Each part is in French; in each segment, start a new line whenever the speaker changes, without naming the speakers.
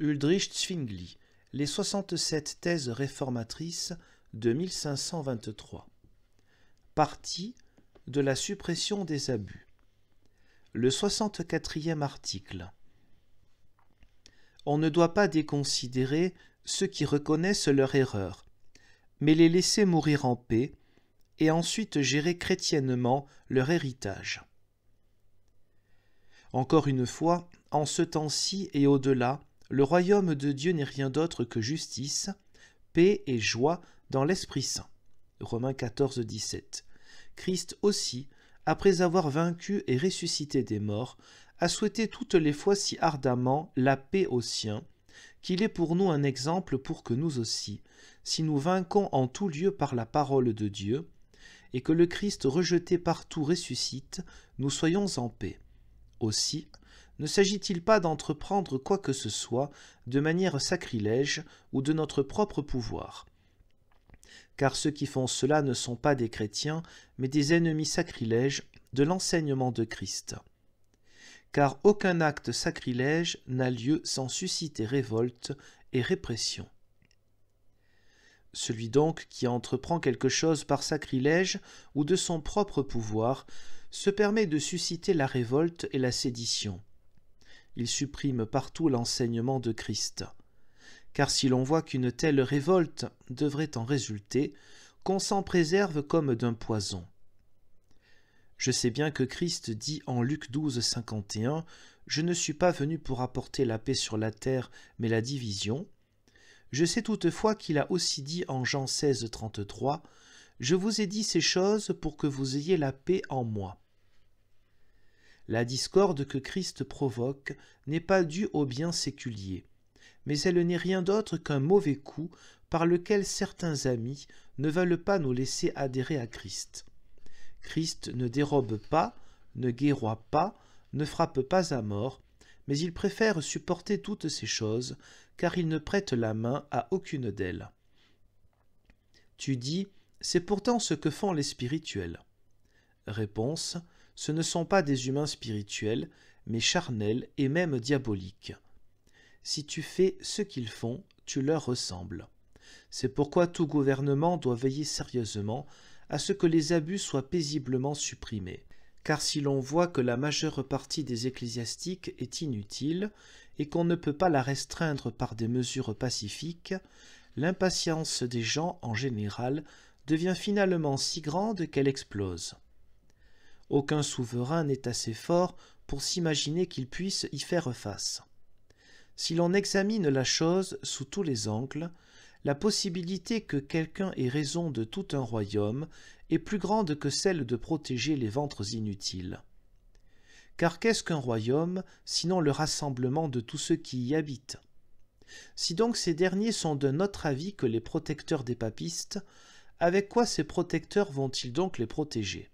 Ulrich Zwingli, les 67 thèses réformatrices de 1523. Partie de la suppression des abus. Le 64e article. On ne doit pas déconsidérer ceux qui reconnaissent leur erreur, mais les laisser mourir en paix et ensuite gérer chrétiennement leur héritage. Encore une fois, en ce temps-ci et au-delà, le royaume de Dieu n'est rien d'autre que justice, paix et joie dans l'Esprit Saint. Romains 14, 17. Christ aussi, après avoir vaincu et ressuscité des morts, a souhaité toutes les fois si ardemment la paix aux siens, qu'il est pour nous un exemple pour que nous aussi, si nous vainquons en tout lieu par la parole de Dieu, et que le Christ rejeté partout ressuscite, nous soyons en paix. Aussi, ne s'agit-il pas d'entreprendre quoi que ce soit de manière sacrilège ou de notre propre pouvoir. Car ceux qui font cela ne sont pas des chrétiens, mais des ennemis sacrilèges de l'enseignement de Christ. Car aucun acte sacrilège n'a lieu sans susciter révolte et répression. Celui donc qui entreprend quelque chose par sacrilège ou de son propre pouvoir se permet de susciter la révolte et la sédition. Il supprime partout l'enseignement de Christ. Car si l'on voit qu'une telle révolte devrait en résulter, qu'on s'en préserve comme d'un poison. Je sais bien que Christ dit en Luc 12, 51 « Je ne suis pas venu pour apporter la paix sur la terre, mais la division ». Je sais toutefois qu'il a aussi dit en Jean 16, 33 « Je vous ai dit ces choses pour que vous ayez la paix en moi ». La discorde que Christ provoque n'est pas due au bien séculier, mais elle n'est rien d'autre qu'un mauvais coup par lequel certains amis ne veulent pas nous laisser adhérer à Christ. Christ ne dérobe pas, ne guerroie pas, ne frappe pas à mort, mais il préfère supporter toutes ces choses, car il ne prête la main à aucune d'elles. Tu dis, c'est pourtant ce que font les spirituels. Réponse, ce ne sont pas des humains spirituels, mais charnels et même diaboliques. Si tu fais ce qu'ils font, tu leur ressembles. C'est pourquoi tout gouvernement doit veiller sérieusement à ce que les abus soient paisiblement supprimés. Car si l'on voit que la majeure partie des ecclésiastiques est inutile et qu'on ne peut pas la restreindre par des mesures pacifiques, l'impatience des gens en général devient finalement si grande qu'elle explose. Aucun souverain n'est assez fort pour s'imaginer qu'il puisse y faire face. Si l'on examine la chose sous tous les angles, la possibilité que quelqu'un ait raison de tout un royaume est plus grande que celle de protéger les ventres inutiles. Car qu'est-ce qu'un royaume, sinon le rassemblement de tous ceux qui y habitent? Si donc ces derniers sont d'un autre avis que les protecteurs des papistes, avec quoi ces protecteurs vont-ils donc les protéger?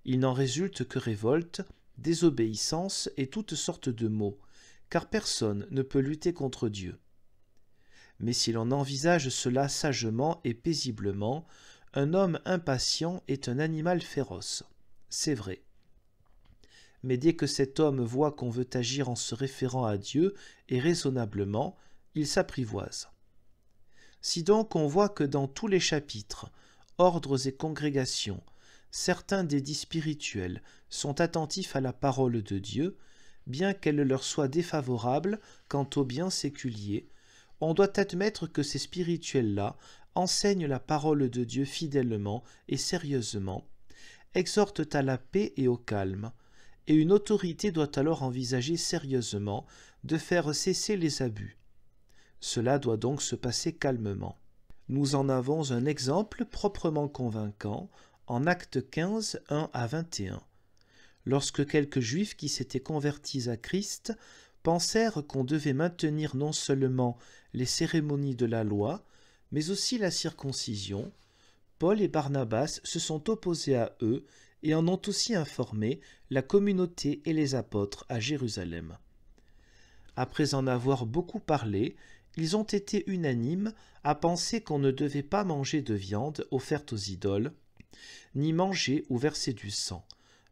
Il n'en résulte que révolte, désobéissance et toutes sortes de maux, car personne ne peut lutter contre Dieu. Mais si l'on envisage cela sagement et paisiblement, un homme impatient est un animal féroce. C'est vrai. Mais dès que cet homme voit qu'on veut agir en se référant à Dieu et raisonnablement, il s'apprivoise. Si donc on voit que dans tous les chapitres, ordres et congrégations, certains des dits spirituels sont attentifs à la parole de Dieu, bien qu'elle leur soit défavorable quant au bien séculier, on doit admettre que ces spirituels-là enseignent la parole de Dieu fidèlement et sérieusement, exhortent à la paix et au calme, et une autorité doit alors envisager sérieusement de faire cesser les abus. Cela doit donc se passer calmement. Nous en avons un exemple proprement convaincant en Actes 15, 1 à 21. Lorsque quelques Juifs qui s'étaient convertis à Christ pensèrent qu'on devait maintenir non seulement les cérémonies de la loi, mais aussi la circoncision, Paul et Barnabas se sont opposés à eux et en ont aussi informé la communauté et les apôtres à Jérusalem. Après en avoir beaucoup parlé, ils ont été unanimes à penser qu'on ne devait pas manger de viande offerte aux idoles, ni manger ou verser du sang,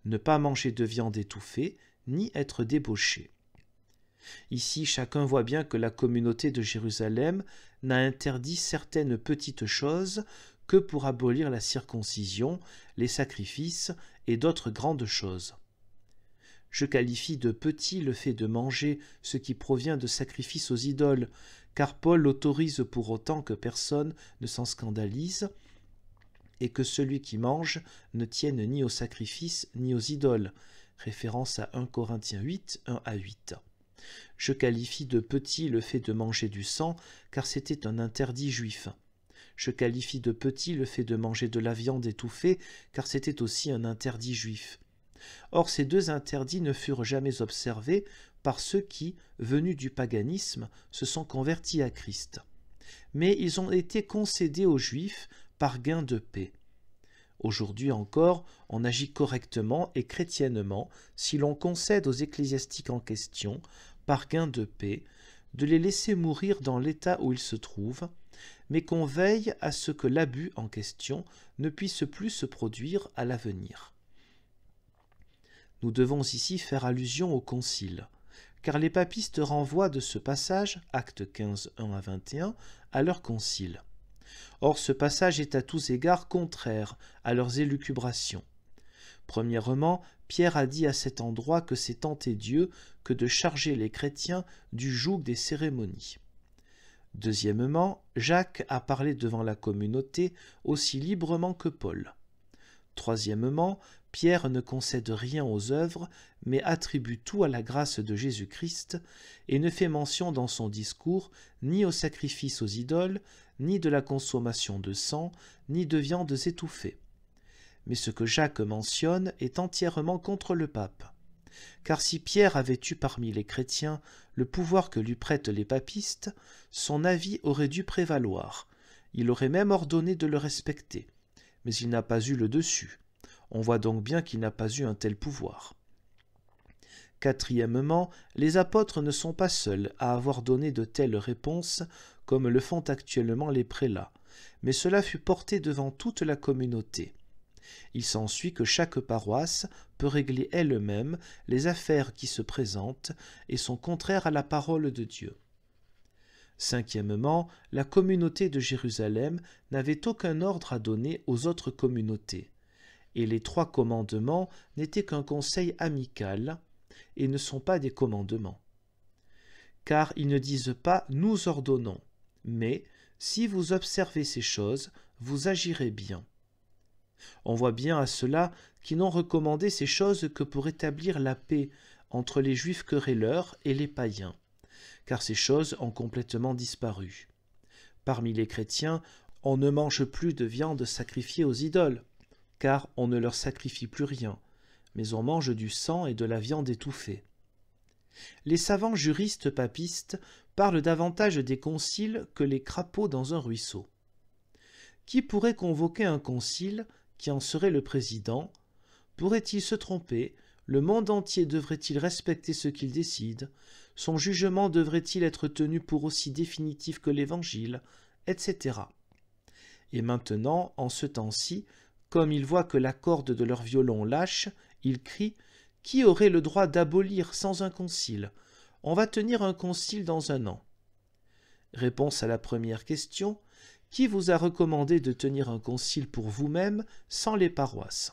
ne pas manger de viande étouffée, ni être débauché. Ici, chacun voit bien que la communauté de Jérusalem n'a interdit certaines petites choses que pour abolir la circoncision, les sacrifices et d'autres grandes choses. Je qualifie de petit le fait de manger ce qui provient de sacrifices aux idoles, car Paul l'autorise pour autant que personne ne s'en scandalise, et que celui qui mange ne tienne ni aux sacrifices ni aux idoles. Référence à 1 Corinthiens 8, 1 à 8. Je qualifie de petit le fait de manger du sang, car c'était un interdit juif. Je qualifie de petit le fait de manger de la viande étouffée, car c'était aussi un interdit juif. Or, ces deux interdits ne furent jamais observés par ceux qui, venus du paganisme, se sont convertis à Christ. Mais ils ont été concédés aux Juifs par gain de paix. Aujourd'hui encore, on agit correctement et chrétiennement si l'on concède aux ecclésiastiques en question, par gain de paix, de les laisser mourir dans l'état où ils se trouvent, mais qu'on veille à ce que l'abus en question ne puisse plus se produire à l'avenir. Nous devons ici faire allusion au concile, car les papistes renvoient de ce passage, acte 15, 1 à 21, à leur concile. Or, ce passage est à tous égards contraire à leurs élucubrations. Premièrement, Pierre a dit à cet endroit que c'est tenter Dieu que de charger les chrétiens du joug des cérémonies. Deuxièmement, Jacques a parlé devant la communauté aussi librement que Paul. Troisièmement, Pierre ne concède rien aux œuvres, mais attribue tout à la grâce de Jésus-Christ et ne fait mention dans son discours ni au sacrifice aux idoles, ni de la consommation de sang, ni de viandes étouffées. Mais ce que Jacques mentionne est entièrement contre le pape. Car si Pierre avait eu parmi les chrétiens le pouvoir que lui prêtent les papistes, son avis aurait dû prévaloir. Il aurait même ordonné de le respecter. Mais il n'a pas eu le dessus. On voit donc bien qu'il n'a pas eu un tel pouvoir. Quatrièmement, les apôtres ne sont pas seuls à avoir donné de telles réponses comme le font actuellement les prélats, mais cela fut porté devant toute la communauté. Il s'ensuit que chaque paroisse peut régler elle-même les affaires qui se présentent et sont contraires à la parole de Dieu. Cinquièmement, la communauté de Jérusalem n'avait aucun ordre à donner aux autres communautés, et les 3 commandements n'étaient qu'un conseil amical et ne sont pas des commandements. Car ils ne disent pas « nous ordonnons », mais « si vous observez ces choses, vous agirez bien ». On voit bien à cela qu'ils n'ont recommandé ces choses que pour établir la paix entre les Juifs querelleurs et les païens, car ces choses ont complètement disparu. Parmi les chrétiens, on ne mange plus de viande sacrifiée aux idoles, car on ne leur sacrifie plus rien, mais on mange du sang et de la viande étouffée. Les savants juristes papistes parlent davantage des conciles que les crapauds dans un ruisseau. Qui pourrait convoquer un concile, qui en serait le président? Pourrait-il se tromper? Le monde entier devrait-il respecter ce qu'il décide? Son jugement devrait-il être tenu pour aussi définitif que l'Évangile? Etc. Et maintenant, en ce temps-ci, comme ils voient que la corde de leur violon lâche, ils crient « Qui aurait le droit d'abolir sans un concile? On va tenir un concile dans 1 an. » Réponse à la première question: qui vous a recommandé de tenir un concile pour vous-même sans les paroisses?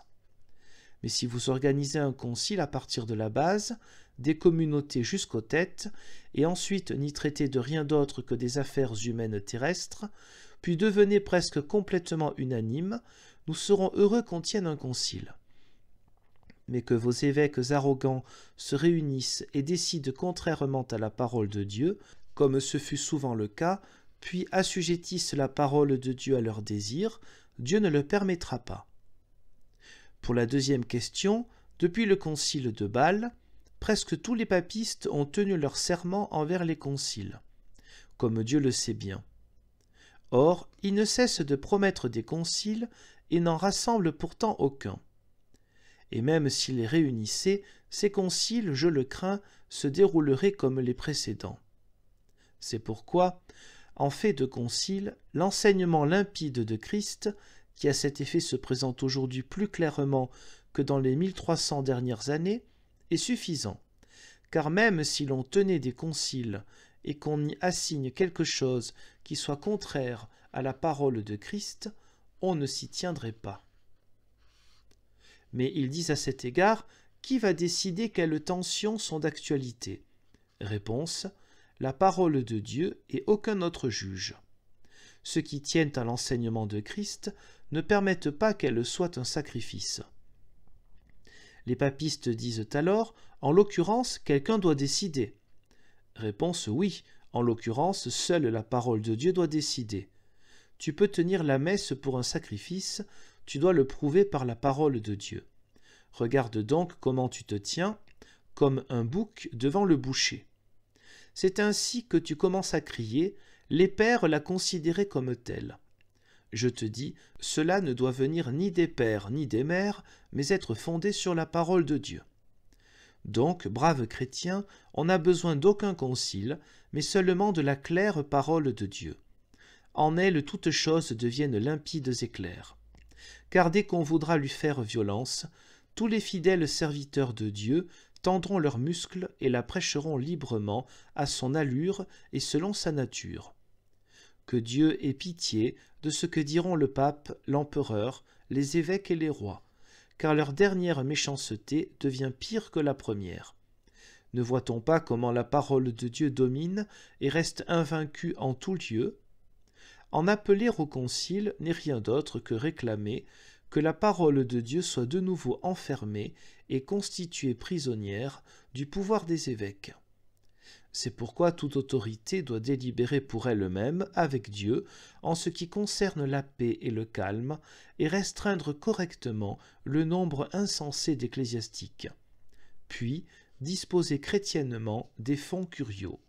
Mais si vous organisez un concile à partir de la base, des communautés jusqu'aux têtes, et ensuite n'y traitez de rien d'autre que des affaires humaines terrestres, puis devenez presque complètement unanime, nous serons heureux qu'on tienne un concile. Mais que vos évêques arrogants se réunissent et décident contrairement à la parole de Dieu, comme ce fut souvent le cas, puis assujettissent la parole de Dieu à leurs désirs, Dieu ne le permettra pas. Pour la deuxième question, depuis le concile de Bâle, presque tous les papistes ont tenu leur serment envers les conciles, comme Dieu le sait bien. Or, ils ne cessent de promettre des conciles et n'en rassemblent pourtant aucun. Et même s'ils les réunissaient, ces conciles, je le crains, se dérouleraient comme les précédents. C'est pourquoi, en fait de concile, l'enseignement limpide de Christ, qui à cet effet se présente aujourd'hui plus clairement que dans les 1300 dernières années, est suffisant, car même si l'on tenait des conciles et qu'on y assigne quelque chose qui soit contraire à la parole de Christ, on ne s'y tiendrait pas. Mais ils disent à cet égard, qui va décider quelles tensions sont d'actualité? Réponse, la parole de Dieu et aucun autre juge. Ceux qui tiennent à l'enseignement de Christ ne permettent pas qu'elle soit un sacrifice. Les papistes disent alors, en l'occurrence, quelqu'un doit décider. Réponse oui, en l'occurrence, seule la parole de Dieu doit décider. Tu peux tenir la messe pour un sacrifice, tu dois le prouver par la parole de Dieu. Regarde donc comment tu te tiens, comme un bouc devant le boucher. C'est ainsi que tu commences à crier, les pères la considéraient comme telle. Je te dis, cela ne doit venir ni des pères ni des mères, mais être fondé sur la parole de Dieu. Donc, braves chrétiens, on n'a besoin d'aucun concile, mais seulement de la claire parole de Dieu. En elle, toutes choses deviennent limpides et claires. Car dès qu'on voudra lui faire violence, tous les fidèles serviteurs de Dieu tendront leurs muscles et la prêcheront librement à son allure et selon sa nature. Que Dieu ait pitié de ce que diront le pape, l'empereur, les évêques et les rois, car leur dernière méchanceté devient pire que la première. Ne voit-on pas comment la parole de Dieu domine et reste invaincue en tout lieu? En appeler au concile n'est rien d'autre que réclamer que la parole de Dieu soit de nouveau enfermée et constituée prisonnière du pouvoir des évêques. C'est pourquoi toute autorité doit délibérer pour elle-même avec Dieu en ce qui concerne la paix et le calme et restreindre correctement le nombre insensé d'ecclésiastiques. Puis disposer chrétiennement des fonds curiaux.